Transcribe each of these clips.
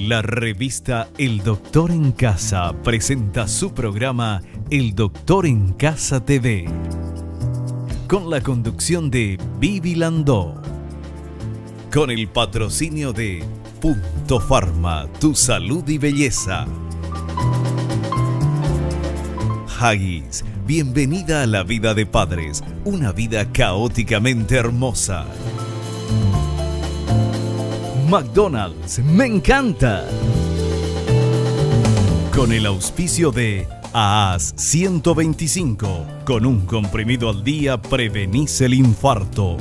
La revista El Doctor en Casa presenta su programa El Doctor en Casa TV, con la conducción de Vivi Landó, con el patrocinio de Punto Pharma, tu salud y belleza. Haggis, bienvenida a la vida de padres, una vida caóticamente hermosa. McDonald's, me encanta. Con el auspicio de AAS 125, con un comprimido al día prevenís el infarto.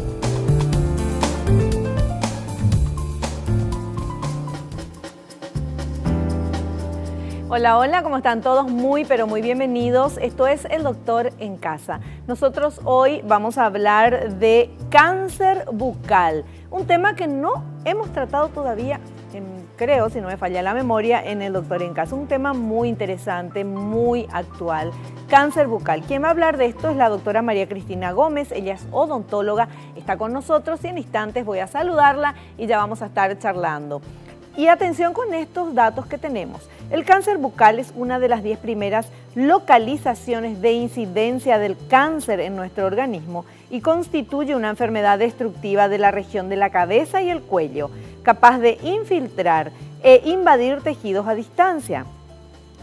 Hola, hola, ¿cómo están todos? Muy, pero muy bienvenidos. Esto es El Doctor en Casa. Nosotros hoy vamos a hablar de cáncer bucal, un tema que no hemos tratado todavía, creo, si no me falla la memoria, en El Doctor en Casa. Un tema muy interesante, muy actual. Cáncer bucal. Quien va a hablar de esto es la doctora María Cristina Gómez. Ella es odontóloga, está con nosotros y en instantes voy a saludarla y ya vamos a estar charlando. Y atención con estos datos que tenemos. El cáncer bucal es una de las 10 primeras localizaciones de incidencia del cáncer en nuestro organismo y constituye una enfermedad destructiva de la región de la cabeza y el cuello, capaz de infiltrar e invadir tejidos a distancia.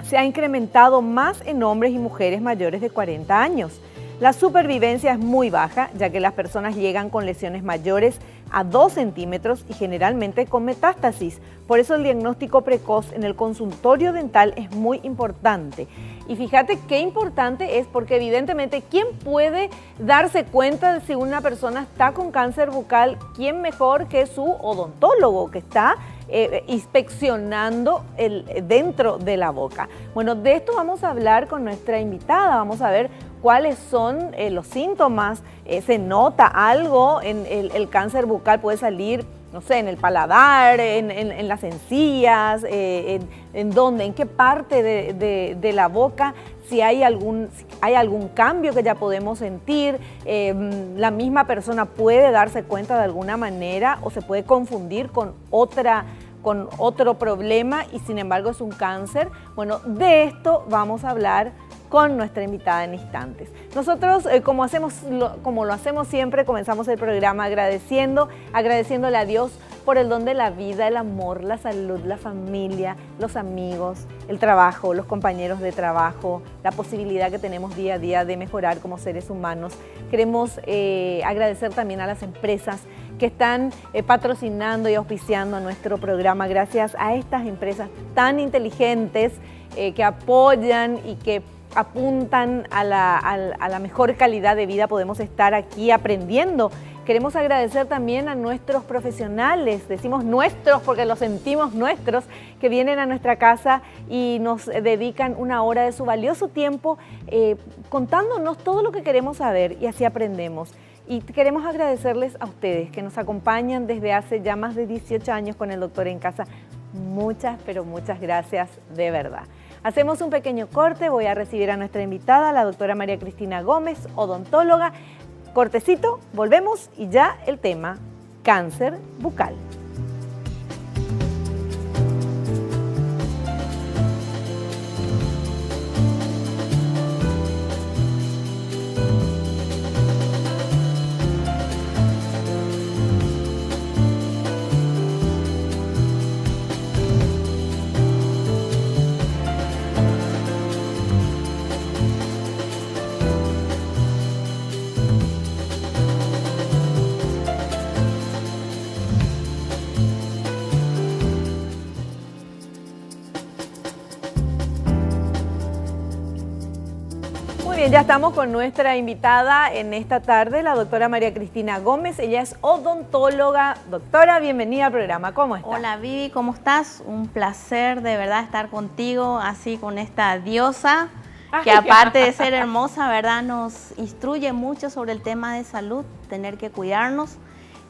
Se ha incrementado más en hombres y mujeres mayores de 40 años. La supervivencia es muy baja, ya que las personas llegan con lesiones mayores a 2 centímetros y generalmente con metástasis. Por eso el diagnóstico precoz en el consultorio dental es muy importante. Y fíjate qué importante es porque evidentemente, ¿quién puede darse cuenta de si una persona está con cáncer bucal? ¿Quién mejor que su odontólogo que está inspeccionando dentro de la boca? Bueno, de esto vamos a hablar con nuestra invitada, vamos a ver cuáles son los síntomas, se nota algo en el cáncer bucal, puede salir, no sé, en el paladar, en las encías, en qué parte de la boca, si hay algún cambio que ya podemos sentir, la misma persona puede darse cuenta de alguna manera o se puede confundir con otro problema y sin embargo es un cáncer. Bueno, de esto vamos a hablar con nuestra invitada en instantes. Nosotros, como lo hacemos siempre, comenzamos el programa agradeciéndole a Dios por el don de la vida, el amor, la salud, la familia, los amigos, el trabajo, los compañeros de trabajo, la posibilidad que tenemos día a día de mejorar como seres humanos. Queremos agradecer también a las empresas que están patrocinando y auspiciando nuestro programa. Gracias a estas empresas tan inteligentes que apoyan y que apuntan a la mejor calidad de vida, podemos estar aquí aprendiendo. Queremos agradecer también a nuestros profesionales, decimos nuestros porque los sentimos nuestros, que vienen a nuestra casa y nos dedican una hora de su valioso tiempo contándonos todo lo que queremos saber y así aprendemos. Y queremos agradecerles a ustedes que nos acompañan desde hace ya más de 18 años con El Doctor en Casa. Muchas, pero muchas gracias de verdad. Hacemos un pequeño corte, voy a recibir a nuestra invitada, la doctora María Cristina Gómez, odontóloga. Cortecito, volvemos y ya el tema, cáncer bucal. Bien, ya estamos con nuestra invitada en esta tarde, la doctora María Cristina Gómez. Ella es odontóloga. Doctora, bienvenida al programa. ¿Cómo está? Hola Vivi, ¿cómo estás? Un placer de verdad estar contigo, así con esta diosa, que aparte de ser hermosa, ¿verdad? Nos instruye mucho sobre el tema de salud, tener que cuidarnos.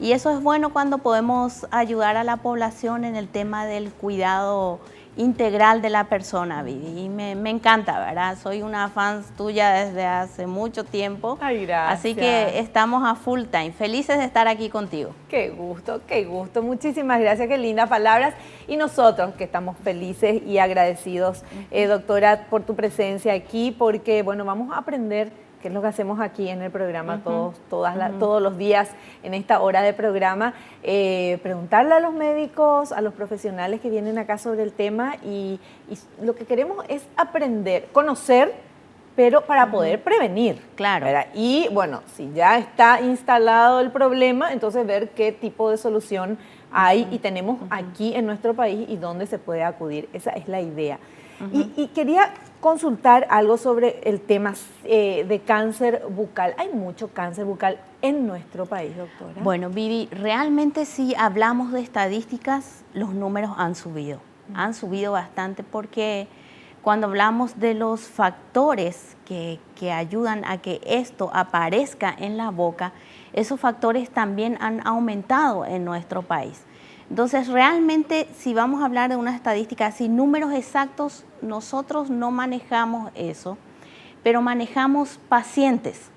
Y eso es bueno cuando podemos ayudar a la población en el tema del cuidado integral de la persona, Vivi, y me encanta, ¿verdad? Soy una fan tuya desde hace mucho tiempo. Ay, gracias. Así que estamos a full time, felices de estar aquí contigo. Qué gusto. Muchísimas gracias, qué lindas palabras. Y nosotros que estamos felices y agradecidos, doctora, por tu presencia aquí, porque, bueno, vamos a aprender que es lo que hacemos aquí en el programa todos los días en esta hora de programa, preguntarle a los médicos, a los profesionales que vienen acá sobre el tema y lo que queremos es aprender, conocer, pero para poder prevenir. Claro. ¿Verdad? Y bueno, si ya está instalado el problema, entonces ver qué tipo de solución hay y tenemos aquí en nuestro país y dónde se puede acudir. Esa es la idea. Y quería consultar algo sobre el tema de cáncer bucal. ¿Hay mucho cáncer bucal en nuestro país, doctora? Bueno, Vivi, realmente si hablamos de estadísticas, los números han subido bastante porque cuando hablamos de los factores que ayudan a que esto aparezca en la boca, esos factores también han aumentado en nuestro país. Entonces, realmente, si vamos a hablar de una estadística así, números exactos, nosotros no manejamos eso, pero manejamos pacientes.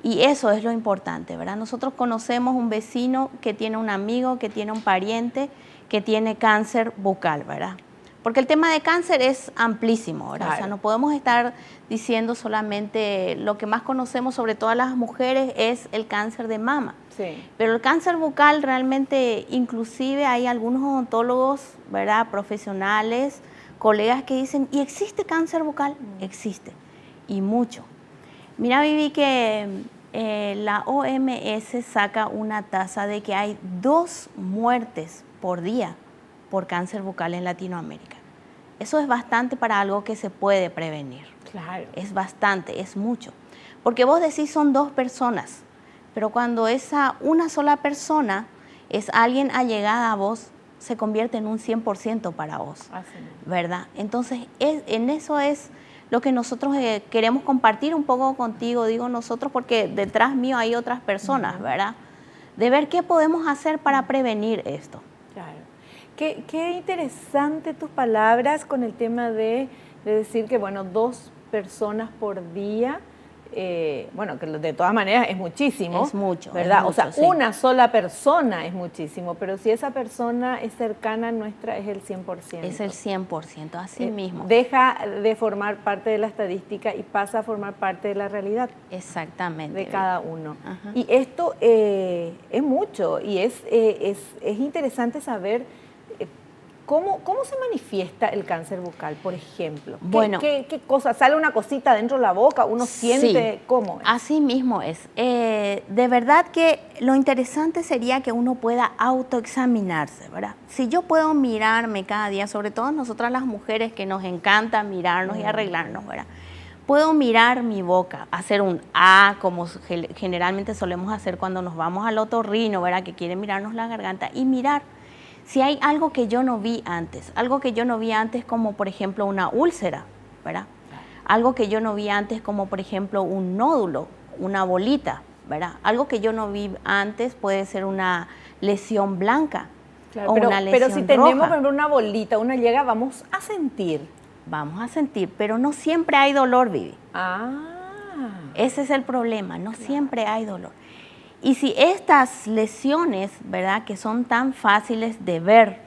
Y eso es lo importante, ¿verdad? Nosotros conocemos un vecino que tiene un amigo, que tiene un pariente, que tiene cáncer bucal, ¿verdad? Porque el tema de cáncer es amplísimo, ¿verdad? Claro. O sea, no podemos estar diciendo solamente lo que más conocemos sobre todas las mujeres es el cáncer de mama. Sí. Pero el cáncer bucal realmente, inclusive hay algunos odontólogos, ¿verdad? Profesionales, colegas que dicen, ¿y existe cáncer bucal? Existe, y mucho. Mira, Vivi, que la OMS saca una tasa de que hay 2 muertes por día por cáncer bucal en Latinoamérica. Eso es bastante para algo que se puede prevenir. Claro. Es bastante, es mucho. Porque vos decís son 2 personas, pero cuando esa una sola persona es alguien allegada a vos, se convierte en un 100% para vos, ¿verdad? Entonces, en eso es lo que nosotros queremos compartir un poco contigo, digo nosotros porque detrás mío hay otras personas, ¿verdad? De ver qué podemos hacer para prevenir esto. Claro. Qué interesante tus palabras con el tema de decir que, bueno, 2 personas por día, bueno, que de todas maneras es muchísimo. Es mucho, ¿verdad? es mucho, o sea, sí. Una sola persona es muchísimo, pero si esa persona es cercana a nuestra, es el 100%. Es el 100%, así mismo. Deja de formar parte de la estadística y pasa a formar parte de la realidad. Exactamente. De cada uno. Ajá. Y esto es mucho y es interesante saber ¿Cómo se manifiesta el cáncer bucal, por ejemplo? Bueno, ¿Qué cosa? ¿Sale una cosita dentro de la boca? ¿Uno siente? Sí, ¿Cómo es? Así mismo es. De verdad que lo interesante sería que uno pueda autoexaminarse, ¿verdad? Si yo puedo mirarme cada día, sobre todo nosotras las mujeres que nos encanta mirarnos y arreglarnos, ¿verdad? Puedo mirar mi boca, hacer un A, como generalmente solemos hacer cuando nos vamos al otorrino, ¿verdad? Que quiere mirarnos la garganta y mirar si hay algo que yo no vi antes, como por ejemplo una úlcera, ¿verdad? Algo que yo no vi antes como por ejemplo un nódulo, una bolita, ¿verdad? Algo que yo no vi antes puede ser una lesión blanca, claro, o una lesión pero si tenemos roja. por ejemplo una bolita, una llega, vamos a sentir. Vamos a sentir, pero no siempre hay dolor, Vivi. Ah. Ese es el problema, no siempre hay dolor. Y si estas lesiones, ¿verdad?, que son tan fáciles de ver,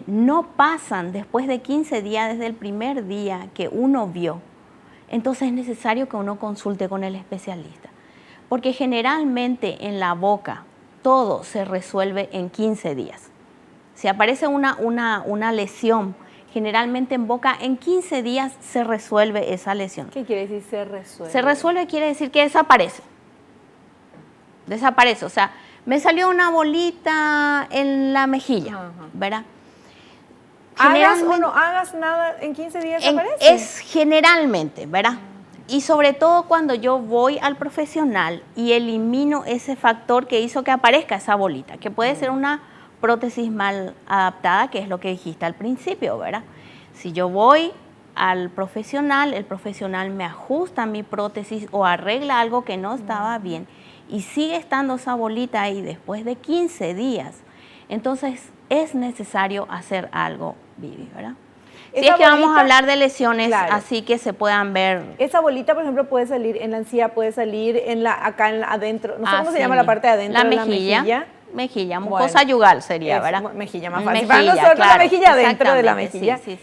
no pasan después de 15 días, desde el primer día que uno vio, entonces es necesario que uno consulte con el especialista. Porque generalmente en la boca todo se resuelve en 15 días. Si aparece una lesión, generalmente en boca, en 15 días se resuelve esa lesión. ¿Qué quiere decir se resuelve? Se resuelve quiere decir que desaparece. Desaparece, o sea, me salió una bolita en la mejilla, ¿verdad? ¿Hagas o no hagas nada, en 15 días desaparece? Es generalmente, ¿verdad? Y sobre todo cuando yo voy al profesional y elimino ese factor que hizo que aparezca esa bolita, que puede ser una prótesis mal adaptada, que es lo que dijiste al principio, ¿verdad? Si yo voy al profesional, el profesional me ajusta mi prótesis o arregla algo que no estaba bien y sigue estando esa bolita ahí después de 15 días, entonces es necesario hacer algo, Vivi, ¿verdad? Si es que vamos a hablar de lesiones, claro, así que se puedan ver. Esa bolita, por ejemplo, puede salir en la encía, puede salir acá adentro, no sé cómo se llama la parte de adentro de la mejilla. Mejilla, mucosa yugal sería, ¿verdad? Mejilla más fácil. Para nosotros claro, la mejilla dentro de la mejilla. Sí.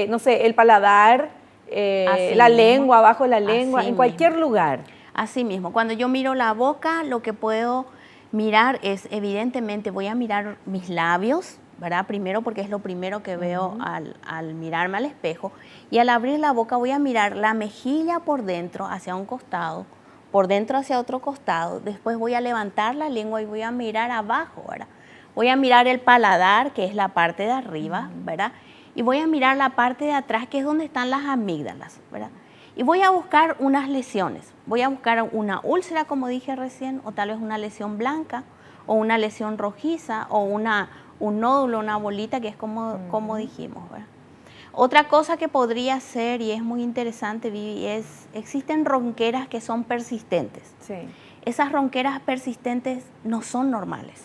No sé, el paladar, la lengua, abajo de la lengua, en cualquier lugar. Así mismo. Cuando yo miro la boca, lo que puedo mirar es, evidentemente, voy a mirar mis labios, ¿verdad? Primero porque es lo primero que veo al mirarme al espejo. Y al abrir la boca voy a mirar la mejilla por dentro hacia un costado, por dentro hacia otro costado. Después voy a levantar la lengua y voy a mirar abajo, ¿verdad? Voy a mirar el paladar, que es la parte de arriba, ¿verdad? Y voy a mirar la parte de atrás, que es donde están las amígdalas, ¿verdad? Y voy a buscar unas lesiones. Voy a buscar una úlcera, como dije recién, o tal vez una lesión blanca, o una lesión rojiza, o un nódulo, una bolita, que es como dijimos, ¿verdad? Otra cosa que podría ser, y es muy interesante, Vivi, existen ronqueras que son persistentes. Sí. Esas ronqueras persistentes no son normales.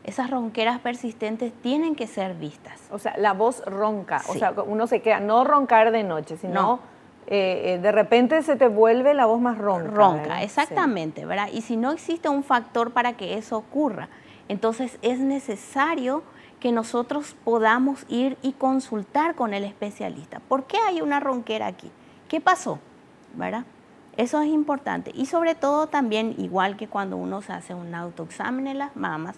Esas ronqueras persistentes tienen que ser vistas. O sea, la voz ronca, sí. O sea, uno se queda, no roncar de noche, sino... No. De repente se te vuelve la voz más ronca. Ronca, exactamente, sí. ¿Verdad? Y si no existe un factor para que eso ocurra, entonces es necesario que nosotros podamos ir y consultar con el especialista. ¿Por qué hay una ronquera aquí? ¿Qué pasó? ¿Verdad? Eso es importante. Y sobre todo también, igual que cuando uno se hace un autoexamen en las mamas,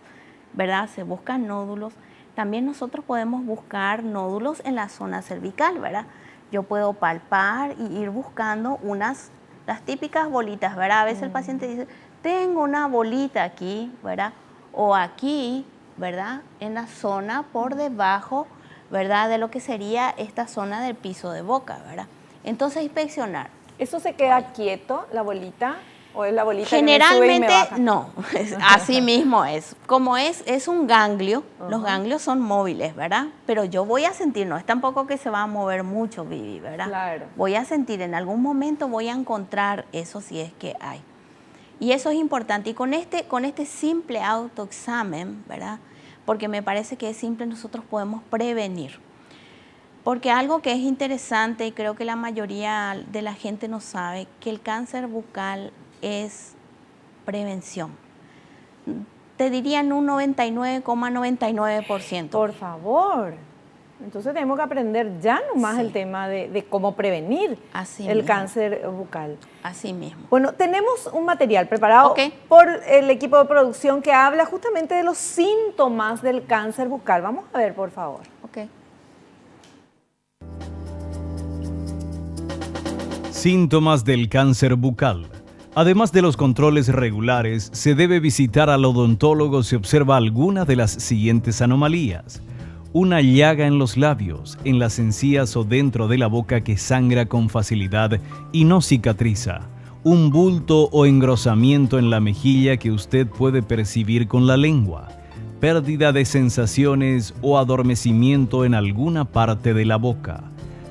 ¿verdad? Se buscan nódulos. También nosotros podemos buscar nódulos en la zona cervical, ¿verdad? Yo puedo palpar y ir buscando las típicas bolitas, ¿verdad? A veces el paciente dice, tengo una bolita aquí, ¿verdad? O aquí, ¿verdad? En la zona por debajo, ¿verdad? De lo que sería esta zona del piso de boca, ¿verdad? Entonces, inspeccionar. ¿Eso se queda quieto, la bolita? ¿O es la bolita generalmente que me sube y me baja? No, así mismo es. Como es un ganglio, los ganglios son móviles, ¿verdad? Pero yo voy a sentir, no es tampoco que se va a mover mucho, Vivi, ¿verdad? Claro. Voy a sentir, en algún momento voy a encontrar eso si es que hay. Y eso es importante. Y con este simple autoexamen, ¿verdad? Porque me parece que es simple, nosotros podemos prevenir. Porque algo que es interesante, y creo que la mayoría de la gente no sabe, que el cáncer bucal es prevención. Te dirían un 99,99%. Por favor. Entonces tenemos que aprender ya nomás el tema de cómo prevenir el cáncer bucal. Así mismo. Bueno, tenemos un material preparado por el equipo de producción que habla justamente de los síntomas del cáncer bucal. Vamos a ver, por favor. Síntomas del cáncer bucal. Además de los controles regulares, se debe visitar al odontólogo si observa alguna de las siguientes anomalías. Una llaga en los labios, en las encías o dentro de la boca que sangra con facilidad y no cicatriza. Un bulto o engrosamiento en la mejilla que usted puede percibir con la lengua. Pérdida de sensaciones o adormecimiento en alguna parte de la boca.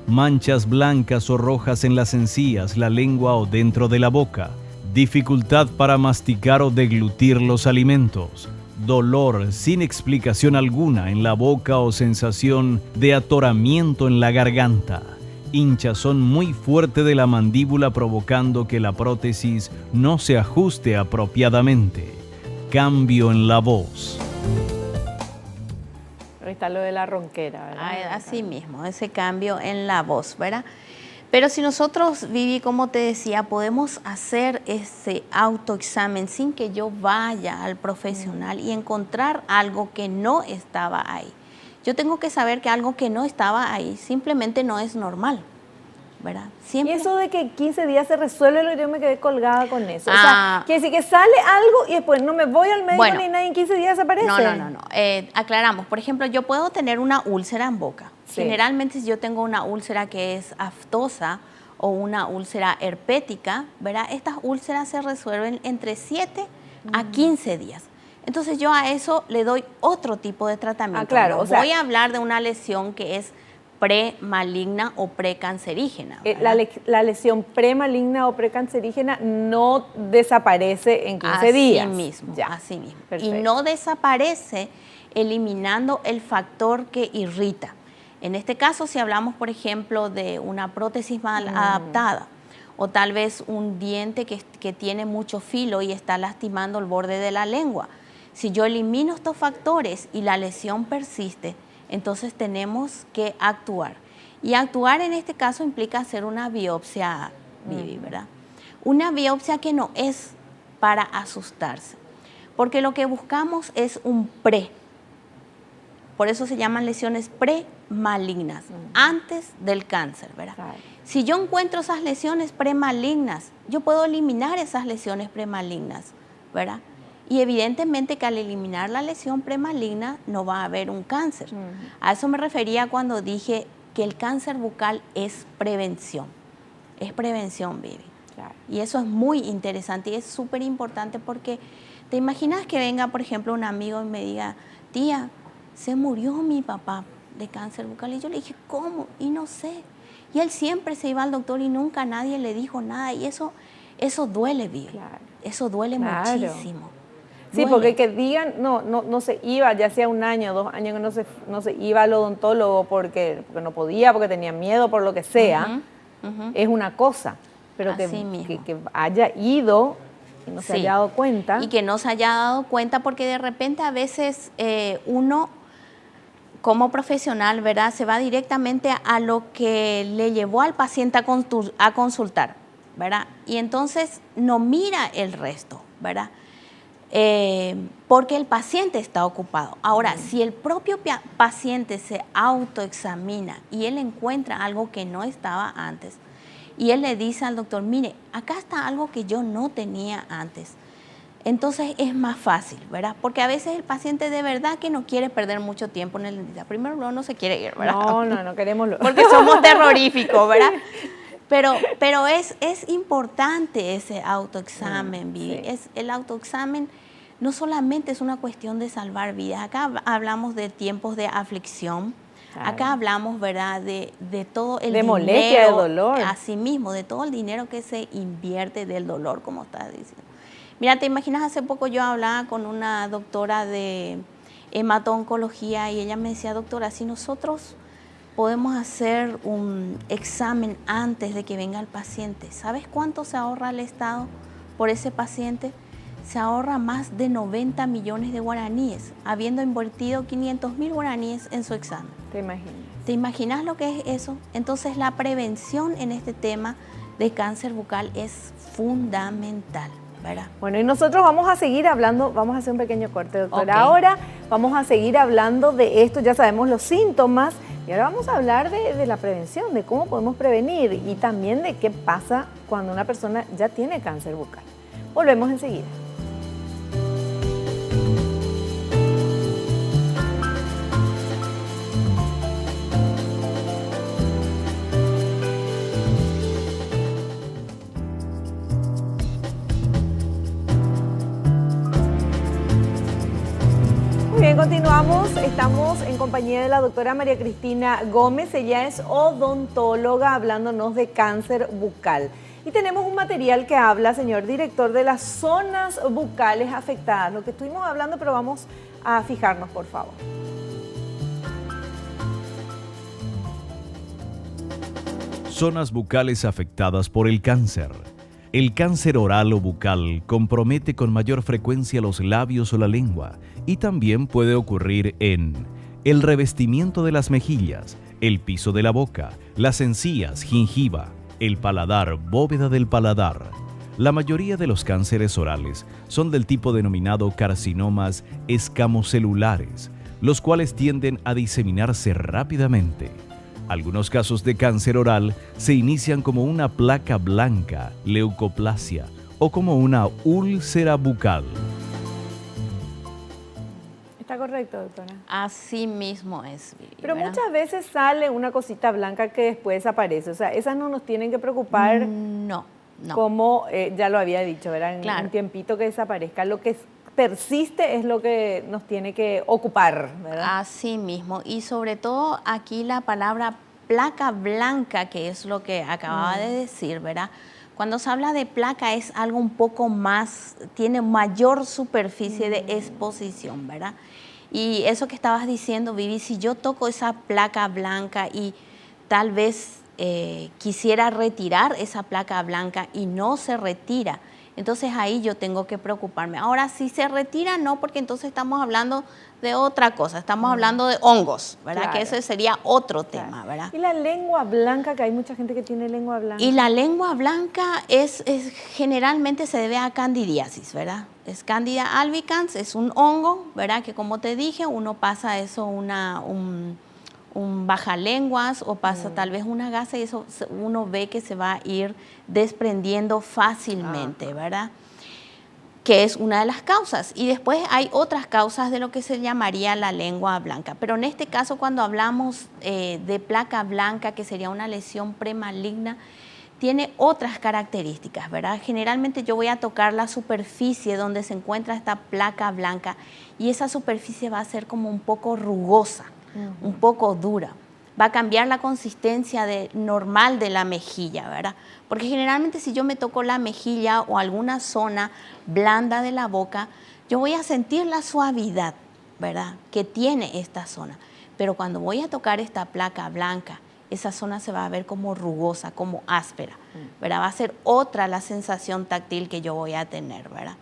Manchas blancas o rojas en las encías, la lengua o dentro de la boca. Dificultad para masticar o deglutir los alimentos. Dolor sin explicación alguna en la boca o sensación de atoramiento en la garganta. Hinchazón muy fuerte de la mandíbula provocando que la prótesis no se ajuste apropiadamente. Cambio en la voz. Ahí está lo de la ronquera, ¿verdad? Así mismo, ese cambio en la voz, ¿verdad? Pero si nosotros, Vivi, como te decía, podemos hacer ese autoexamen sin que yo vaya al profesional y encontrar algo que no estaba ahí. Yo tengo que saber que algo que no estaba ahí simplemente no es normal, ¿verdad? Siempre. Y eso de que 15 días se resuelve, yo me quedé colgada con eso. O sea, quiere decir que sale algo y después no me voy al médico ni nada y en 15 días desaparece. No. Aclaramos. Por ejemplo, yo puedo tener una úlcera en boca. Sí. Generalmente, si yo tengo una úlcera que es aftosa o una úlcera herpética, ¿verdad? Estas úlceras se resuelven entre 7 a 15 días. Entonces, yo a eso le doy otro tipo de tratamiento. Claro. Voy a hablar de una lesión que es premaligna o precancerígena. La lesión premaligna o precancerígena no desaparece en 15 días. Así mismo. Perfecto. Y no desaparece eliminando el factor que irrita. En este caso, si hablamos, por ejemplo, de una prótesis mal adaptada, o tal vez un diente que tiene mucho filo y está lastimando el borde de la lengua. Si yo elimino estos factores y la lesión persiste, entonces tenemos que actuar. Y actuar en este caso implica hacer una biopsia, Vivi, ¿verdad? Una biopsia que no es para asustarse, porque lo que buscamos es un pre. Por eso se llaman lesiones premalignas, antes del cáncer, ¿verdad? Claro. Si yo encuentro esas lesiones premalignas, yo puedo eliminar esas lesiones premalignas, ¿verdad? Y evidentemente que al eliminar la lesión premaligna no va a haber un cáncer. A eso me refería cuando dije que el cáncer bucal es prevención. Es prevención, Vivi. Claro. Y eso es muy interesante y es súper importante porque te imaginas que venga, por ejemplo, un amigo y me diga, tía, se murió mi papá de cáncer bucal. Y yo le dije, ¿cómo? Y no sé. Y él siempre se iba al doctor y nunca nadie le dijo nada. Y eso duele, Vivi. Claro. Eso duele muchísimo. Sí, duele. Porque que digan, no se iba, ya hacía 1 año, 2 años que no se iba al odontólogo porque no podía, porque tenía miedo, por lo que sea, es una cosa. Pero que haya ido y no se haya dado cuenta. Y que no se haya dado cuenta porque de repente a veces uno como profesional, ¿verdad?, se va directamente a lo que le llevó al paciente a consultar, ¿verdad? Y entonces no mira el resto, ¿verdad? Porque el paciente está ocupado. Ahora, si el propio paciente se autoexamina y él encuentra algo que no estaba antes, y él le dice al doctor, mire, acá está algo que yo no tenía antes, entonces es más fácil, ¿verdad? Porque a veces el paciente de verdad que no quiere perder mucho tiempo en el dentista. Primero no se quiere ir, ¿verdad? No queremos. Porque somos terroríficos, ¿verdad? Pero es importante ese autoexamen, Vivi. Sí. El autoexamen no solamente es una cuestión de salvar vidas. Acá hablamos de tiempos de aflicción. Claro. Acá hablamos, ¿verdad?, de todo el dinero. De molestia, de dolor. Así mismo, de todo el dinero que se invierte del dolor, como estás diciendo. Mira, te imaginas, hace poco yo hablaba con una doctora de hemato-oncología y ella me decía, doctora, si nosotros podemos hacer un examen antes de que venga el paciente, ¿sabes cuánto se ahorra el Estado por ese paciente? Se ahorra más de 90 millones de guaraníes, habiendo invertido 500.000 guaraníes en su examen. ¿Te imaginas? ¿Te imaginas lo que es eso? Entonces la prevención en este tema de cáncer bucal es fundamental, ¿verdad? Bueno, y nosotros vamos a seguir hablando, vamos a hacer un pequeño corte, doctora. Okay. Ahora vamos a seguir hablando de esto, ya sabemos los síntomas, y ahora vamos a hablar de la prevención, de cómo podemos prevenir y también de qué pasa cuando una persona ya tiene cáncer bucal. Volvemos enseguida. Bien, continuamos. Estamos en compañía de la doctora María Cristina Gómez. Ella es odontóloga hablándonos de cáncer bucal. Y tenemos un material que habla, señor director, de las zonas bucales afectadas. Lo que estuvimos hablando, pero vamos a fijarnos, por favor. Zonas bucales afectadas por el cáncer. El cáncer oral o bucal compromete con mayor frecuencia los labios o la lengua y también puede ocurrir en el revestimiento de las mejillas, el piso de la boca, las encías, gingiva, el paladar, bóveda del paladar. La mayoría de los cánceres orales son del tipo denominado carcinomas escamocelulares, los cuales tienden a diseminarse rápidamente. Algunos casos de cáncer oral se inician como una placa blanca, leucoplasia, o como una úlcera bucal. ¿Está correcto, doctora? Así mismo es. Pero ¿verdad? Muchas veces sale una cosita blanca que después desaparece. O sea, esas no nos tienen que preocupar. No. Como ya lo había dicho, ¿verdad? En un tiempito que desaparezca. Lo que persiste es lo que nos tiene que ocupar, ¿verdad? Así mismo. Y sobre todo aquí la palabra placa blanca, que es lo que acababa de decir, ¿verdad? Cuando se habla de placa es algo un poco más, tiene mayor superficie de exposición, ¿verdad? Y eso que estabas diciendo, Vivi, si yo toco esa placa blanca y tal vez quisiera retirar esa placa blanca y no se retira, entonces ahí yo tengo que preocuparme. Ahora, si se retira, no, porque entonces estamos hablando de otra cosa, estamos hablando de hongos, ¿verdad? Claro. Que ese sería otro tema, ¿verdad? Y la lengua blanca, que hay mucha gente que tiene lengua blanca. Y la lengua blanca es generalmente se debe a candidiasis, ¿verdad? Es Candida albicans, es un hongo, ¿verdad? Que como te dije, uno pasa eso un bajalenguas o pasa tal vez una gasa y eso uno ve que se va a ir desprendiendo fácilmente, ¿verdad? Que es una de las causas. Y después hay otras causas de lo que se llamaría la lengua blanca. Pero en este caso, cuando hablamos de placa blanca, que sería una lesión premaligna, tiene otras características, ¿verdad? Generalmente yo voy a tocar la superficie donde se encuentra esta placa blanca y esa superficie va a ser como un poco rugosa, un poco dura. Va a cambiar la consistencia normal de la mejilla, ¿verdad? Porque generalmente si yo me toco la mejilla o alguna zona blanda de la boca, yo voy a sentir la suavidad, ¿verdad? Que tiene esta zona. Pero cuando voy a tocar esta placa blanca, esa zona se va a ver como rugosa, como áspera, ¿verdad? Va a ser otra la sensación táctil que yo voy a tener, ¿verdad?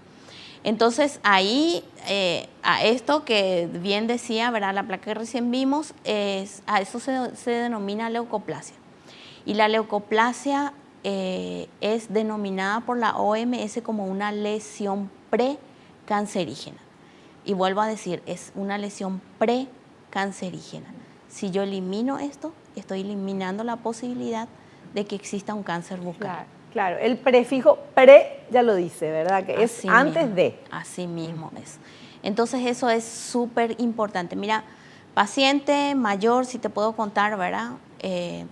Entonces, ahí, a esto que bien decía, ¿verdad? La placa que recién vimos, a eso se denomina leucoplasia. Y la leucoplasia es denominada por la OMS como una lesión precancerígena. Y vuelvo a decir, es una lesión precancerígena. Si yo elimino esto, estoy eliminando la posibilidad de que exista un cáncer bucal. Claro, el prefijo pre ya lo dice, ¿verdad? Que así es mismo, antes de. Así mismo es. Entonces eso es súper importante. Mira, paciente mayor, si te puedo contar, ¿verdad?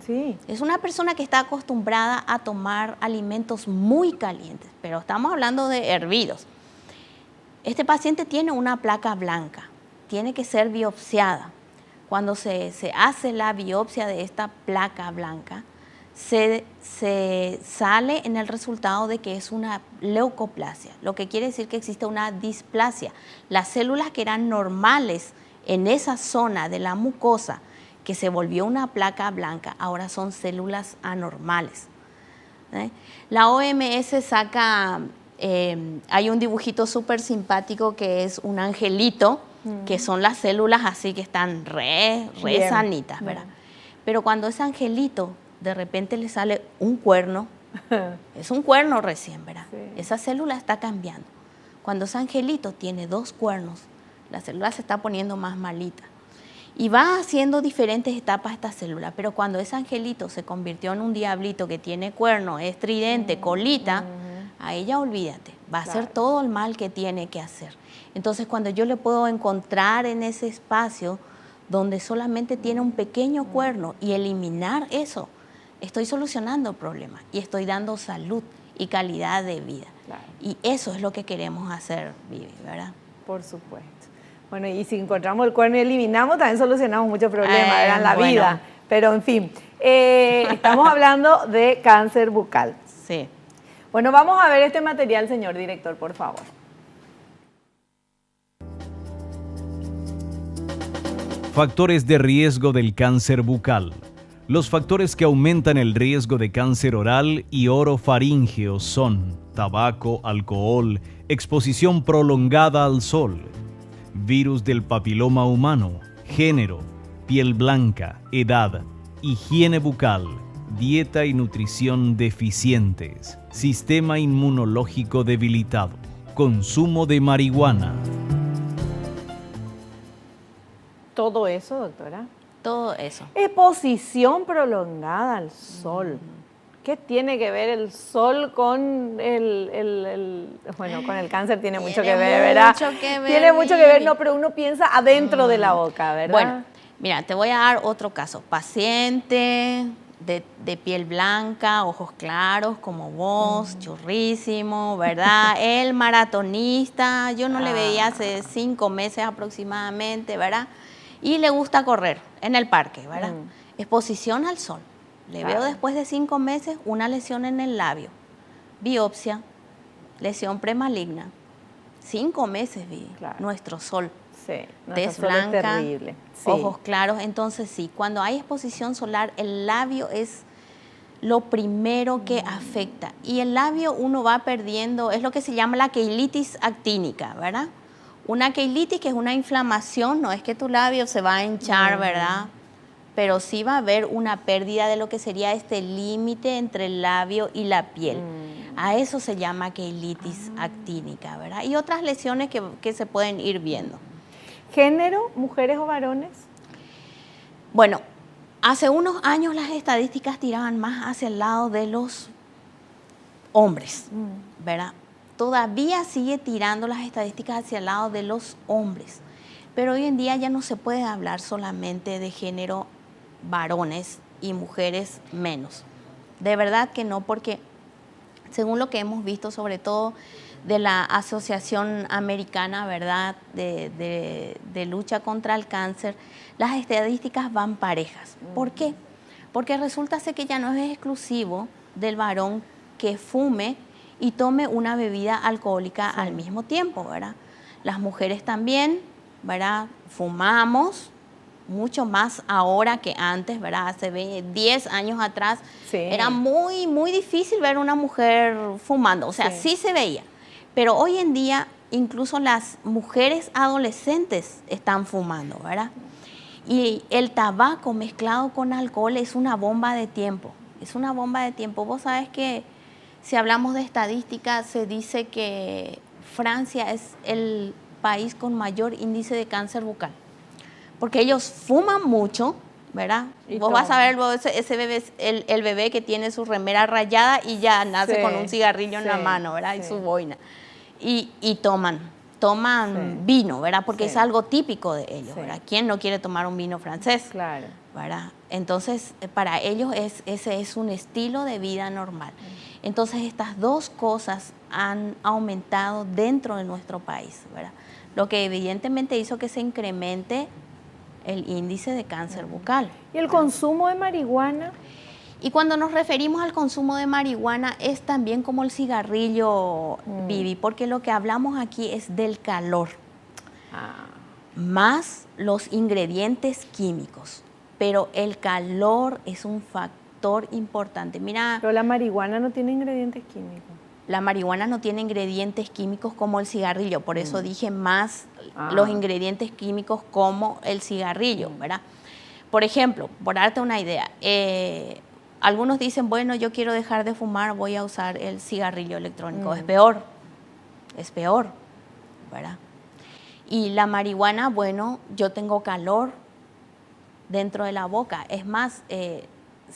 Sí. Es una persona que está acostumbrada a tomar alimentos muy calientes, pero estamos hablando de hervidos. Este paciente tiene una placa blanca, tiene que ser biopsiada. Cuando se hace la biopsia de esta placa blanca, se sale en el resultado de que es una leucoplasia, lo que quiere decir que existe una displasia. Las células que eran normales en esa zona de la mucosa, que se volvió una placa blanca, ahora son células anormales. La OMS saca, hay un dibujito súper simpático que es un angelito, que son las células así que están re sanitas, ¿verdad? Pero cuando ese angelito de repente le sale un cuerno, es un cuerno recién, ¿verdad? Sí. Esa célula está cambiando. Cuando ese angelito tiene 2 cuernos, la célula se está poniendo más malita. Y va haciendo diferentes etapas esta célula, pero cuando ese angelito se convirtió en un diablito que tiene cuerno, es tridente, colita, a ella olvídate, va a hacer todo el mal que tiene que hacer. Entonces cuando yo le puedo encontrar en ese espacio donde solamente tiene un pequeño cuerno y eliminar eso, estoy solucionando el problema y estoy dando salud y calidad de vida. Claro. Y eso es lo que queremos hacer, Vivi, ¿verdad? Por supuesto. Bueno, y si encontramos el cuerno y eliminamos, también solucionamos muchos problemas, ¿verdad? En la vida. Pero, en fin, estamos hablando de cáncer bucal. Sí. Bueno, vamos a ver este material, señor director, por favor. Factores de riesgo del cáncer bucal. Los factores que aumentan el riesgo de cáncer oral y orofaríngeo son tabaco, alcohol, exposición prolongada al sol, virus del papiloma humano, género, piel blanca, edad, higiene bucal, dieta y nutrición deficientes, sistema inmunológico debilitado, consumo de marihuana. Todo eso, doctora. Todo eso. Exposición prolongada al sol. ¿Qué tiene que ver el sol con bueno, con el cáncer? Tiene mucho que ver, ¿verdad? Tiene mucho que ver, no, pero uno piensa adentro de la boca, ¿verdad? Bueno, mira, te voy a dar otro caso. Paciente de piel blanca, ojos claros como vos, churrísimo, ¿verdad? El maratonista, yo no le veía hace 5 meses aproximadamente, ¿verdad? Y le gusta correr en el parque, ¿verdad? Exposición al sol. Le veo después de 5 meses una lesión en el labio. Biopsia, lesión premaligna. 5 meses vi nuestro sol. Sí, no, tez esa sola es blanca, terrible. Sí. ojos claros. Entonces sí, cuando hay exposición solar, el labio es lo primero que afecta. Y el labio uno va perdiendo, es lo que se llama la queilitis actínica, ¿verdad? Una queilitis que es una inflamación, no es que tu labio se va a hinchar, ¿verdad? Pero sí va a haber una pérdida de lo que sería este límite entre el labio y la piel. A eso se llama queilitis actínica, ¿verdad? Y otras lesiones que se pueden ir viendo. ¿Género, mujeres o varones? Bueno, hace unos años las estadísticas tiraban más hacia el lado de los hombres, ¿verdad? Todavía sigue tirando las estadísticas hacia el lado de los hombres, pero hoy en día ya no se puede hablar solamente de género varones y mujeres menos. De verdad que no, porque según lo que hemos visto, sobre todo de la Asociación Americana, ¿verdad?, de lucha contra el cáncer, las estadísticas van parejas. ¿Por qué? Porque resulta ser que ya no es exclusivo del varón que fume y tome una bebida alcohólica al mismo tiempo, ¿verdad? Las mujeres también, ¿verdad?, fumamos mucho más ahora que antes, ¿verdad? Hace 10 años atrás era muy, muy difícil ver una mujer fumando, o sea, sí se veía. Pero hoy en día incluso las mujeres adolescentes están fumando, ¿verdad? Y el tabaco mezclado con alcohol es una bomba de tiempo, es una bomba de tiempo. Vos sabés que si hablamos de estadísticas, se dice que Francia es el país con mayor índice de cáncer bucal, porque ellos fuman mucho, ¿verdad? Y vos vas a ver ese bebé, el bebé que tiene su remera rayada y ya nace con un cigarrillo en la mano, ¿verdad? Y su boina. Y toman vino, ¿verdad? Porque es algo típico de ellos, ¿verdad? ¿Quién no quiere tomar un vino francés? Claro. ¿Verdad? Entonces, para ellos ese es un estilo de vida normal. Entonces, estas dos cosas han aumentado dentro de nuestro país, ¿verdad? Lo que evidentemente hizo que se incremente el índice de cáncer bucal. ¿Y el consumo de marihuana? Y cuando nos referimos al consumo de marihuana es también como el cigarrillo, Vivi, porque lo que hablamos aquí es del calor, más los ingredientes químicos. Pero el calor es un factor importante. Mira, pero la marihuana no tiene ingredientes químicos. La marihuana no tiene ingredientes químicos como el cigarrillo, por eso dije más los ingredientes químicos como el cigarrillo, ¿verdad? Por ejemplo, por darte una idea, algunos dicen, bueno, yo quiero dejar de fumar, voy a usar el cigarrillo electrónico. Es peor, ¿verdad? Y la marihuana, bueno, yo tengo calor dentro de la boca. Es más,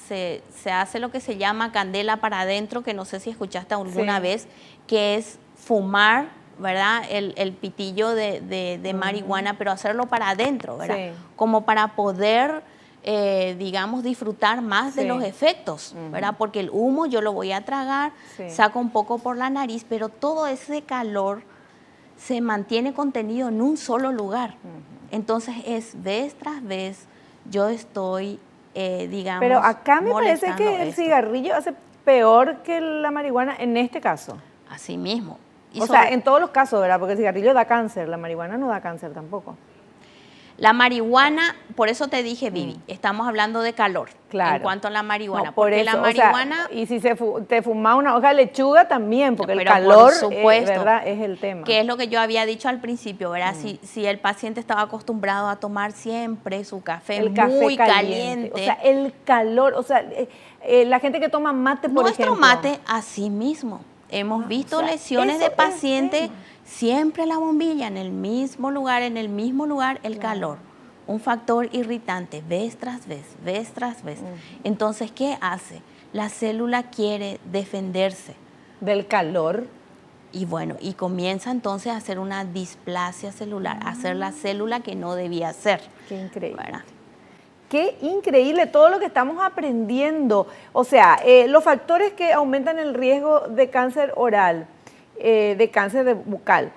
se hace lo que se llama candela para adentro, que no sé si escuchaste alguna vez, que es fumar, ¿verdad? El pitillo de marihuana, pero hacerlo para adentro, ¿verdad? Como para poder, digamos, disfrutar más de los efectos, ¿verdad? Porque el humo yo lo voy a tragar, saco un poco por la nariz, pero todo ese calor se mantiene contenido en un solo lugar. Entonces es vez tras vez yo estoy, digamos, pero acá me parece que el cigarrillo hace peor que la marihuana en este caso. Así mismo. O sea, en todos los casos, ¿verdad? Porque el cigarrillo da cáncer, la marihuana no da cáncer tampoco. La marihuana, por eso te dije, Vivi, estamos hablando de calor. Claro. En cuanto a la marihuana. No, por porque eso, la marihuana... O sea, y si te fumas una hoja de lechuga también, porque el calor, ¿verdad? Es el tema. Que es lo que yo había dicho al principio, ¿verdad? Si el paciente estaba acostumbrado a tomar siempre su café muy caliente. O sea, el calor, o sea, la gente que toma mate, por ejemplo. Nuestro mate, así mismo. Hemos visto lesiones de pacientes, siempre la bombilla en el mismo lugar, el calor. Un factor irritante, vez tras vez. Entonces, ¿qué hace? La célula quiere defenderse. ¿Del calor? Y bueno, y comienza entonces a hacer una displasia celular, a hacer la célula que no debía ser. Qué increíble. ¿Verdad? Qué increíble todo lo que estamos aprendiendo. O sea, los factores que aumentan el riesgo de cáncer oral, de cáncer bucal,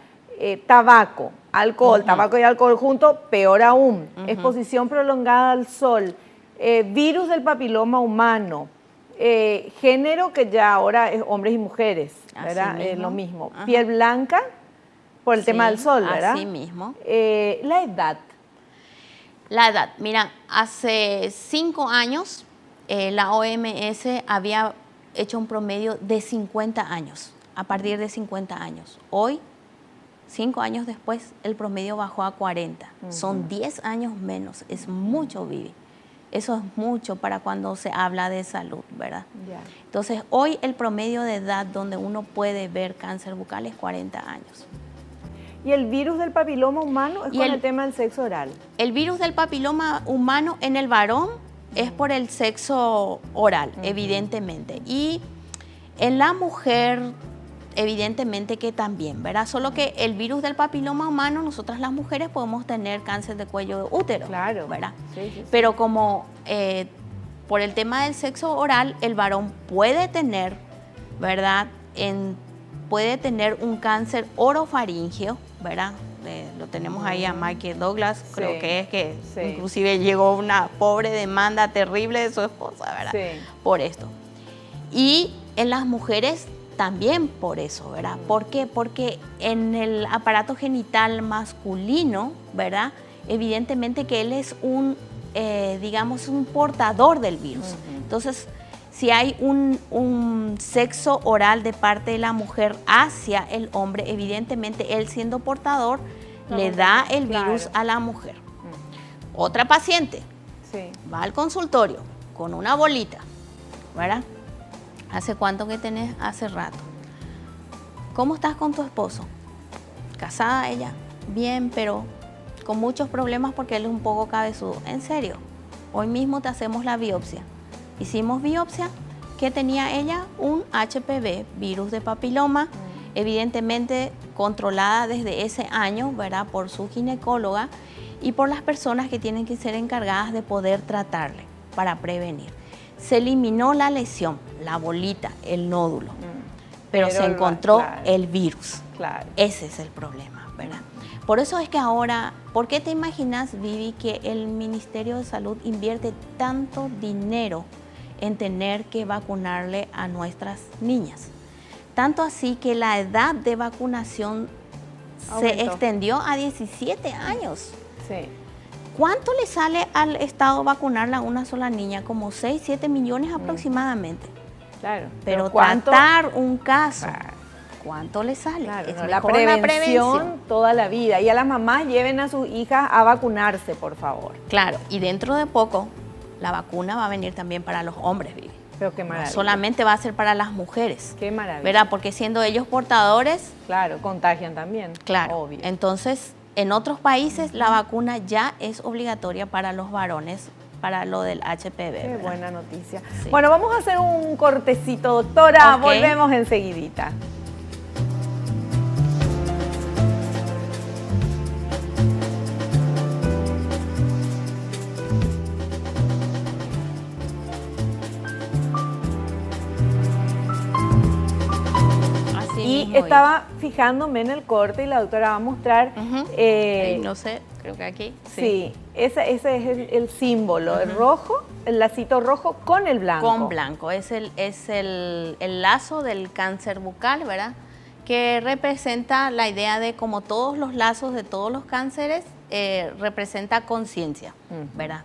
tabaco, alcohol, tabaco y alcohol juntos, peor aún, exposición prolongada al sol, virus del papiloma humano, género que ya ahora es hombres y mujeres, ¿verdad? Es lo mismo. Piel blanca, Por el tema del sol, ¿verdad? Así mismo. La edad. La edad, mira, hace 5 años la OMS había hecho un promedio de 50 años, a partir de 50 años. Hoy, 5 años después, el promedio bajó a 40. Son 10 años menos, es mucho, Vivi. Eso es mucho para cuando se habla de salud, ¿verdad? Ya. Entonces, hoy el promedio de edad donde uno puede ver cáncer bucal es 40 años. ¿Y el virus del papiloma humano es con el tema del sexo oral? El virus del papiloma humano en el varón es por el sexo oral, evidentemente. Y en la mujer, evidentemente que también, ¿verdad? Solo que el virus del papiloma humano, nosotras las mujeres podemos tener cáncer de cuello de útero, claro, ¿verdad? Sí. Pero como por el tema del sexo oral, el varón puede tener, ¿verdad? Puede tener un cáncer orofaríngeo, ¿verdad? Lo tenemos ahí a Michael Douglas, creo que es que inclusive llegó una pobre demanda terrible de su esposa, ¿verdad? Sí. Por esto. Y en las mujeres también por eso, ¿verdad? ¿Por qué? Porque en el aparato genital masculino, ¿verdad? Evidentemente que él es digamos, un portador del virus. Entonces, si hay un sexo oral de parte de la mujer hacia el hombre, evidentemente él siendo portador le da el virus a la mujer. Otra paciente va al consultorio con una bolita, ¿verdad? ¿Hace cuánto que tenés? Hace rato. ¿Cómo estás con tu esposo? ¿Casada ella? Bien, pero con muchos problemas porque él es un poco cabezudo. ¿En serio? Hoy mismo te hacemos la biopsia. Hicimos biopsia. ¿Qué tenía ella? Un HPV, virus de papiloma, evidentemente controlada desde ese año, ¿verdad? Por su ginecóloga y por las personas que tienen que ser encargadas de poder tratarle para prevenir. Se eliminó la lesión, la bolita, el nódulo, pero se encontró el virus. Claro. Ese es el problema, ¿verdad? Por eso es que ahora, ¿por qué te imaginas, Vivi, que el Ministerio de Salud invierte tanto dinero en tener que vacunarle a nuestras niñas? Tanto así que la edad de vacunación se extendió a 17 años. Sí. ¿Cuánto le sale al Estado vacunarla a una sola niña? Como 6, 7 millones aproximadamente. Claro. Pero tratar un caso, ¿cuánto le sale? Claro, Es no, mejor la prevención toda la vida. Y a las mamás lleven a sus hijas a vacunarse, por favor. Claro, y dentro de poco la vacuna va a venir también para los hombres, Vivi. Pero qué maravilla. No solamente va a ser para las mujeres. Qué maravilla. ¿Verdad? Porque siendo ellos portadores. Claro, contagian también. Claro. Obvio. Entonces, en otros países la vacuna ya es obligatoria para los varones, para lo del HPV. Qué ¿verdad? buena noticia. Sí. Bueno, vamos a hacer un cortecito, doctora. Ok. Volvemos enseguidita. Así Y mismo estaba fijándome en el corte y la doctora va a mostrar. Ahí, no sé, creo que aquí. Sí, ese es el símbolo, el rojo, el lacito rojo con el blanco. Con blanco, es el lazo del cáncer bucal, ¿verdad? Que representa la idea de, como todos los lazos de todos los cánceres, representa conciencia, ¿verdad?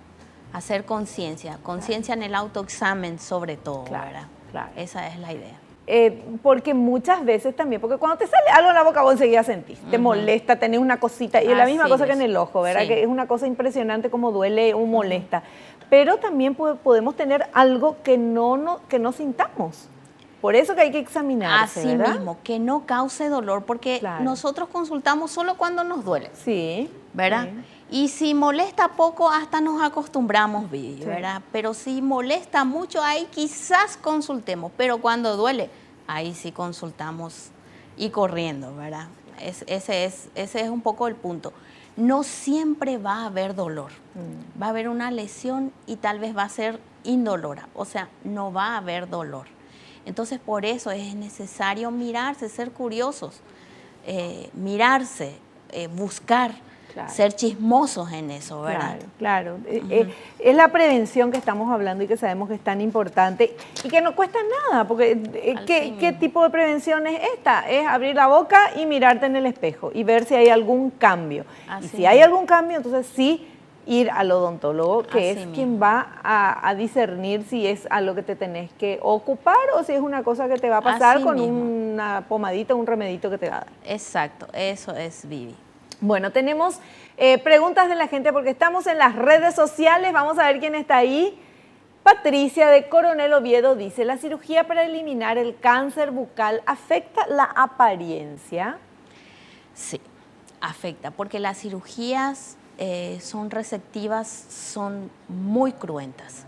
Hacer conciencia en el autoexamen sobre todo, ¿verdad? Claro. Esa es la idea. Porque muchas veces también, porque cuando te sale algo en la boca vos enseguida sentís, te molesta, tenés una cosita, y es la misma Así cosa que es. en el ojo, ¿verdad? Sí. Que es una cosa impresionante como duele o molesta. Pero también podemos tener algo que no sintamos. Por eso que hay que examinarse, Así ¿verdad? mismo, que no cause dolor, porque nosotros consultamos solo cuando nos duele. Sí. ¿Verdad? Sí. Y si molesta poco, hasta nos acostumbramos, Vivi, ¿verdad? Pero si molesta mucho, ahí quizás consultemos, pero cuando duele, ahí sí consultamos y corriendo, ¿verdad? Ese es un poco el punto. No siempre va a haber dolor. Va a haber una lesión y tal vez va a ser indolora, o sea, no va a haber dolor. Entonces, por eso es necesario mirarse, ser curiosos, mirarse, buscar. ser chismosos en eso, ¿verdad? Claro. Es la prevención que estamos hablando y que sabemos que es tan importante y que no cuesta nada, porque ¿qué tipo de prevención es esta? Es abrir la boca y mirarte en el espejo y ver si hay algún cambio. Y si hay algún cambio, entonces sí ir al odontólogo, que es quien va a discernir si es algo que te tenés que ocupar o si es una cosa que te va a pasar con una pomadita, un remedito que te va a dar. Exacto, eso es, Vivi. Bueno, tenemos preguntas de la gente porque estamos en las redes sociales. Vamos a ver quién está ahí. Patricia de Coronel Oviedo dice, ¿la cirugía para eliminar el cáncer bucal afecta la apariencia? Sí, afecta, porque las cirugías son receptivas, son muy cruentas.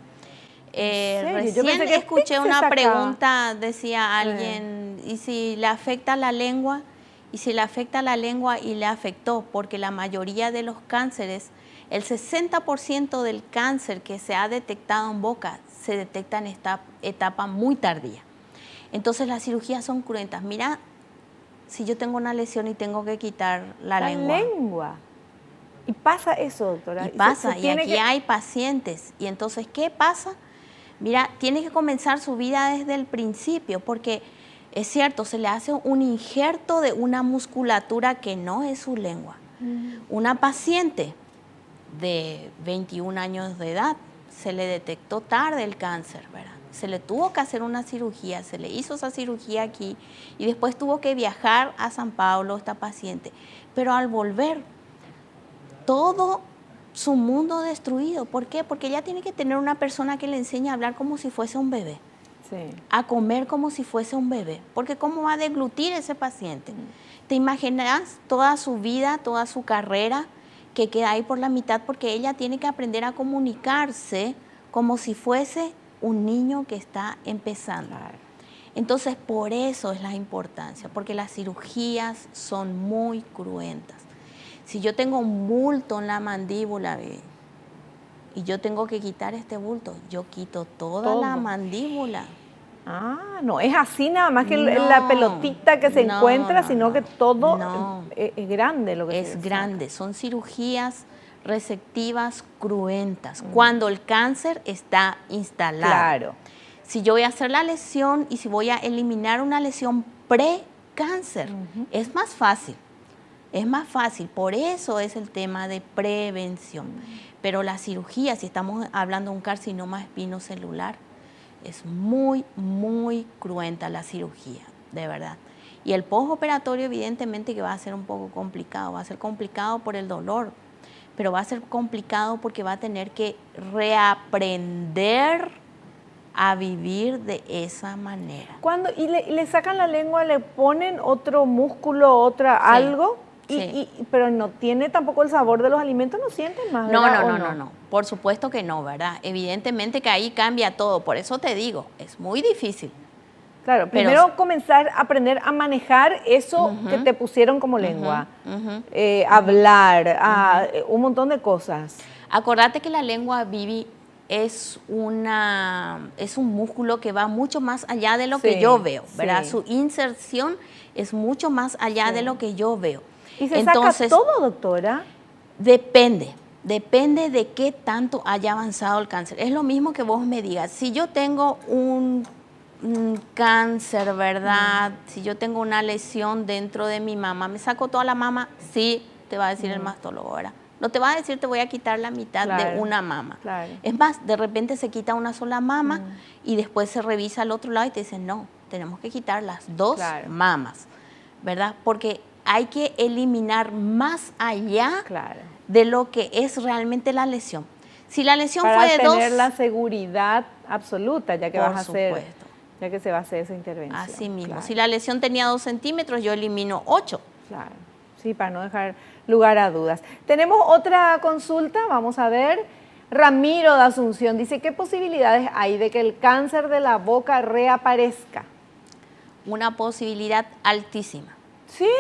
Recién escuché una pregunta, decía alguien, ¿y si le afecta la lengua? Y si le afecta la lengua y le afectó, porque la mayoría de los cánceres, el 60% del cáncer que se ha detectado en boca se detecta en esta etapa muy tardía. Entonces las cirugías son cruentas. Mira, si yo tengo una lesión y tengo que quitar la lengua. Y pasa eso, doctora. Y pasa, y aquí hay pacientes. Y entonces, ¿qué pasa? Mira, tiene que comenzar su vida desde el principio, porque es cierto, se le hace un injerto de una musculatura que no es su lengua. Una paciente de 21 años de edad se le detectó tarde el cáncer, ¿verdad? Se le tuvo que hacer una cirugía, se le hizo esa cirugía aquí y después tuvo que viajar a San Pablo esta paciente. Pero al volver, todo su mundo destruido. ¿Por qué? Porque ella tiene que tener una persona que le enseñe a hablar como si fuese un bebé. A comer como si fuese un bebé, porque ¿cómo va a deglutir ese paciente? ¿Te imaginas toda su vida, toda su carrera que queda ahí por la mitad? Porque ella tiene que aprender a comunicarse como si fuese un niño que está empezando. Entonces, por eso es la importancia, porque las cirugías son muy cruentas. Si yo tengo un bulto en la mandíbula, y yo tengo que quitar este bulto, yo quito toda la mandíbula. No es así nada más que la pelotita que se encuentra, sino que todo es grande lo que es grande. Son cirugías resectivas cruentas, cuando el cáncer está instalado. Claro. Si yo voy a hacer la lesión y si voy a eliminar una lesión pre-cáncer, es más fácil. Es más fácil, por eso es el tema de prevención. Pero la cirugía, si estamos hablando de un carcinoma espinocelular, es muy, muy cruenta la cirugía, de verdad. Y el postoperatorio evidentemente que va a ser un poco complicado, va a ser complicado por el dolor, pero va a ser complicado porque va a tener que reaprender a vivir de esa manera. ¿Y le sacan la lengua, le ponen otro músculo, algo? Pero no tiene tampoco el sabor de los alimentos, no sienten más, ¿verdad? No, por supuesto que no, ¿verdad? Evidentemente que ahí cambia todo, por eso te digo, es muy difícil. Claro, primero comenzar a aprender a manejar eso que te pusieron como lengua, hablar, un montón de cosas. Acordate que la lengua, Vivi, es un músculo que va mucho más allá de lo que yo veo, ¿verdad? Su inserción es mucho más allá de lo que yo veo. ¿Y se saca todo, doctora? Depende de qué tanto haya avanzado el cáncer. Es lo mismo que vos me digas, si yo tengo un cáncer, ¿verdad? Si yo tengo una lesión dentro de mi mama, ¿me saco toda la mama? Sí, te va a decir el mastólogo, ¿verdad? No te va a decir te voy a quitar la mitad de una mama. Es más, de repente se quita una sola mama y después se revisa al otro lado y te dicen, no, tenemos que quitar las dos mamas, ¿verdad? Porque hay que eliminar más allá de lo que es realmente la lesión. Si la lesión fue de 2... Para tener la seguridad absoluta, ya que ya que se va a hacer esa intervención. Así mismo. Si la lesión tenía 2 centímetros, yo elimino 8. Claro. Sí, para no dejar lugar a dudas. Tenemos otra consulta, vamos a ver. Ramiro de Asunción dice, ¿qué posibilidades hay de que el cáncer de la boca reaparezca? Una posibilidad altísima. ¿Sí?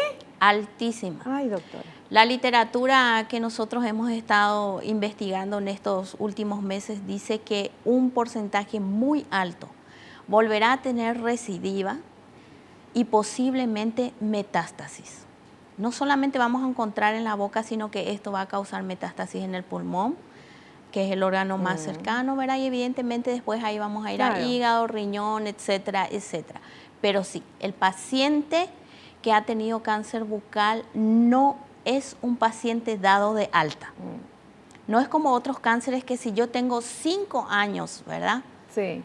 Altísima. Ay, doctora. La literatura que nosotros hemos estado investigando en estos últimos meses dice que un porcentaje muy alto volverá a tener recidiva y posiblemente metástasis. no solamente vamos a encontrar en la boca, sino que esto va a causar metástasis en el pulmón, que es el órgano más cercano, ¿verdad? Y evidentemente después ahí vamos a ir a hígado, riñón, etcétera, etcétera. Pero sí, el paciente que ha tenido cáncer bucal no es un paciente dado de alta. No es como otros cánceres que si yo tengo 5 años, ¿verdad? Sí.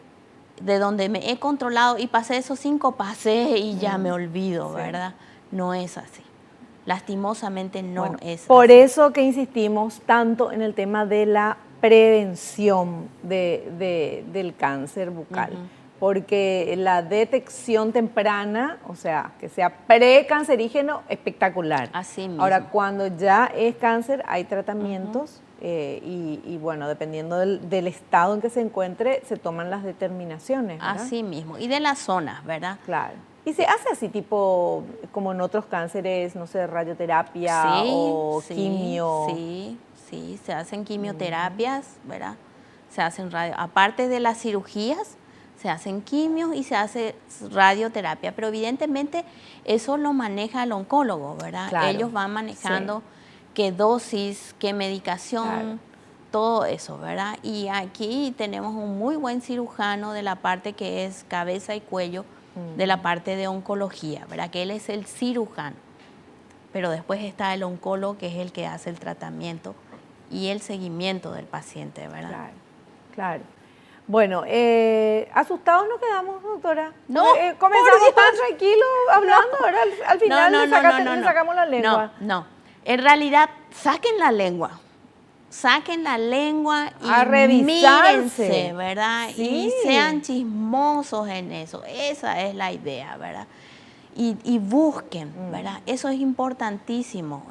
De donde me he controlado y pasé esos 5, pasé y ya me olvido, ¿verdad? No es así. Lastimosamente no es así. Por eso que insistimos tanto en el tema de la prevención del cáncer bucal. Porque la detección temprana, o sea, que sea precancerígeno, espectacular. Así mismo. Ahora, cuando ya es cáncer, hay tratamientos y bueno, dependiendo del estado en que se encuentre, se toman las determinaciones, ¿verdad? Así mismo. Y de las zonas, ¿verdad? Claro. ¿Y se hace así tipo, como en otros cánceres, no sé, radioterapia o quimio? Sí, se hacen quimioterapias, ¿verdad? Se hacen aparte de las cirugías, se hacen quimios y se hace radioterapia, pero evidentemente eso lo maneja el oncólogo, ¿verdad? Claro. Ellos van manejando qué dosis, qué medicación, todo eso, ¿verdad? Y aquí tenemos un muy buen cirujano de la parte que es cabeza y cuello, de la parte de oncología, ¿verdad? Que él es el cirujano, pero después está el oncólogo que es el que hace el tratamiento y el seguimiento del paciente, ¿verdad? Claro, claro. Bueno, asustados nos quedamos, doctora. No, comenzamos tan tranquilos hablando, ahora al final le sacamos la lengua. No, en realidad saquen la lengua y a revisarse, mírense, ¿verdad? Sí. Y sean chismosos en eso, esa es la idea, ¿verdad? Y busquen, ¿verdad? Eso es importantísimo,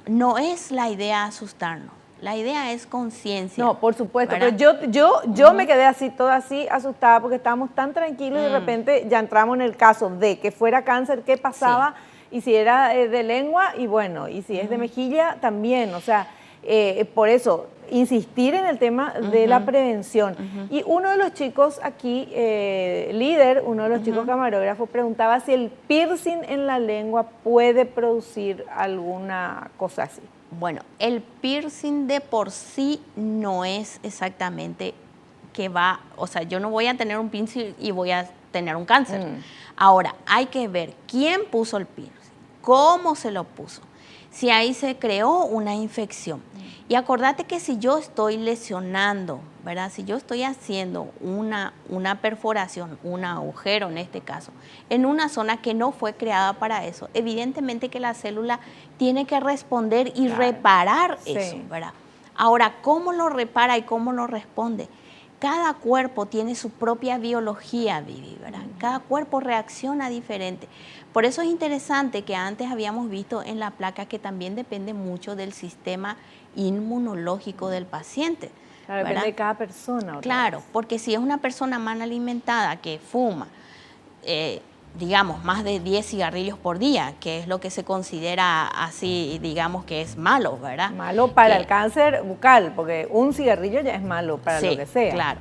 no es la idea asustarnos. La idea es conciencia. No, por supuesto, ¿verdad? pero yo me quedé así, toda así asustada porque estábamos tan tranquilos y de repente ya entramos en el caso de que fuera cáncer, ¿qué pasaba? Y si era de lengua, y bueno, y si es de mejilla, también. O sea, por eso, insistir en el tema de la prevención. Y uno de los chicos aquí, líder, uno de los chicos camarógrafos, preguntaba si el piercing en la lengua puede producir alguna cosa así. Bueno, el piercing de por sí no es exactamente que va, o sea, yo no voy a tener un piercing y voy a tener un cáncer. Ahora, hay que ver quién puso el piercing, cómo se lo puso, si ahí se creó una infección. Y acordate que si yo estoy lesionando, ¿verdad? Si yo estoy haciendo una perforación, un agujero en este caso, en una zona que no fue creada para eso, evidentemente que la célula tiene que responder y reparar eso, ¿verdad? Ahora, ¿cómo lo repara y cómo lo responde? Cada cuerpo tiene su propia biología, Vivi, ¿verdad? Cada cuerpo reacciona diferente. Por eso es interesante que antes habíamos visto en la placa que también depende mucho del sistema inmunológico del paciente. Claro, depende de cada persona. Claro, porque si es una persona mal alimentada que fuma, digamos, más de 10 cigarrillos por día, que es lo que se considera así, digamos, que es malo, ¿verdad? Malo para el cáncer bucal, porque un cigarrillo ya es malo para lo que sea. Claro.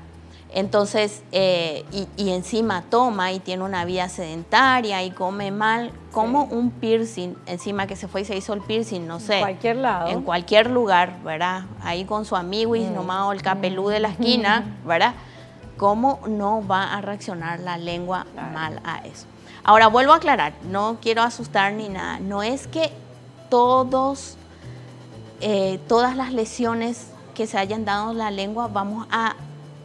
Entonces, y encima toma y tiene una vida sedentaria y come mal, como un piercing, encima que se fue y se hizo el piercing, no sé. En cualquier lado. En cualquier lugar, ¿verdad? Ahí con su amigo y nomás o el capelú de la esquina, ¿verdad? ¿Cómo no va a reaccionar la lengua mal a eso? Ahora, vuelvo a aclarar, no quiero asustar ni nada. No es que todas las lesiones que se hayan dado en la lengua vamos a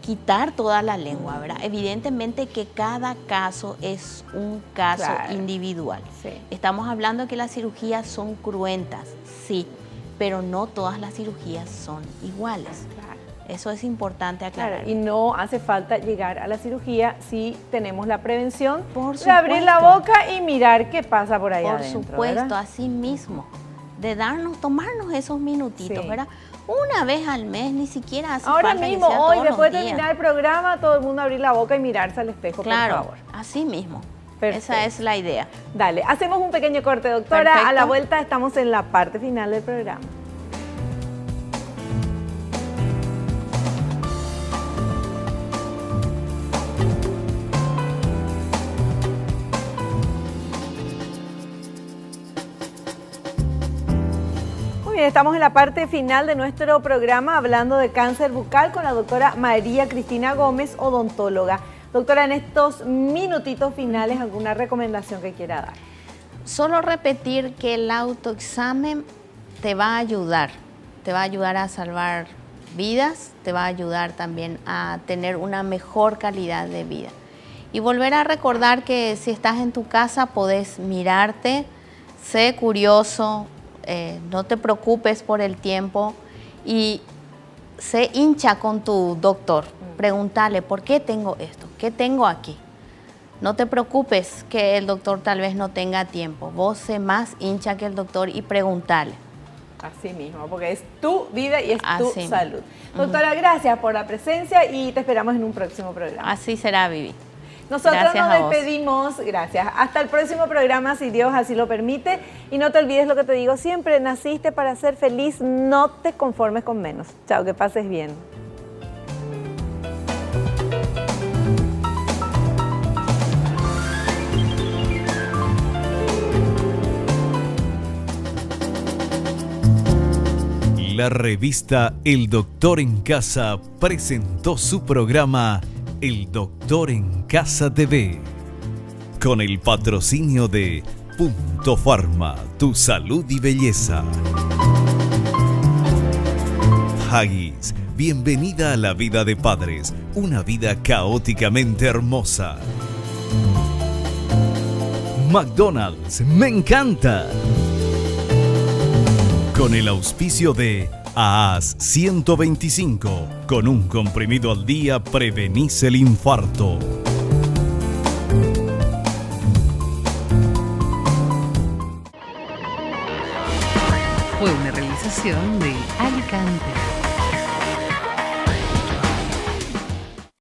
quitar toda la lengua, ¿verdad? Evidentemente que cada caso es un caso individual. Sí. Estamos hablando de que las cirugías son cruentas, sí, pero no todas las cirugías son iguales. Claro. Eso es importante aclarar. Claro, y no hace falta llegar a la cirugía si tenemos la prevención de abrir la boca y mirar qué pasa por ahí adentro. Por supuesto, ¿verdad? así mismo, de tomarnos esos minutitos, ¿verdad? Una vez al mes, ni siquiera hace ahora falta mismo, que sea hoy, todos después de los días. terminar el programa, todo el mundo abrir la boca y mirarse al espejo, claro, por favor. Así mismo. Perfecto. Esa es la idea. Dale, hacemos un pequeño corte, doctora. Perfecto. A la vuelta estamos en la parte final del programa. Bien, estamos en la parte final de nuestro programa hablando de cáncer bucal con la doctora María Cristina Gómez, odontóloga. Doctora, en estos minutitos finales, ¿alguna recomendación que quiera dar? Solo repetir que el autoexamen te va a ayudar a salvar vidas, te va a ayudar también a tener una mejor calidad de vida. Y volver a recordar que si estás en tu casa podés mirarte, sé curioso, no te preocupes por el tiempo y sé hincha con tu doctor. Pregúntale, ¿por qué tengo esto? ¿Qué tengo aquí? No te preocupes que el doctor tal vez no tenga tiempo. Vos sé más hincha que el doctor y pregúntale. Así mismo, porque es tu vida y es tu Así salud. Doctora, gracias por la presencia y te esperamos en un próximo programa. Así será, Vivi. Nosotros Gracias nos despedimos, gracias. Hasta el próximo programa, si Dios así lo permite. Y no te olvides lo que te digo siempre, naciste para ser feliz, no te conformes con menos. Chao, que pases bien. La revista El Doctor en Casa presentó su programa El Doctor en Casa TV, con el patrocinio de Punto Pharma, tu salud y belleza. Haggis, bienvenida a la vida de padres, una vida caóticamente hermosa. McDonald's, me encanta. Con el auspicio de AAS 125, con un comprimido al día prevenís el infarto. Fue una realización de Alicante.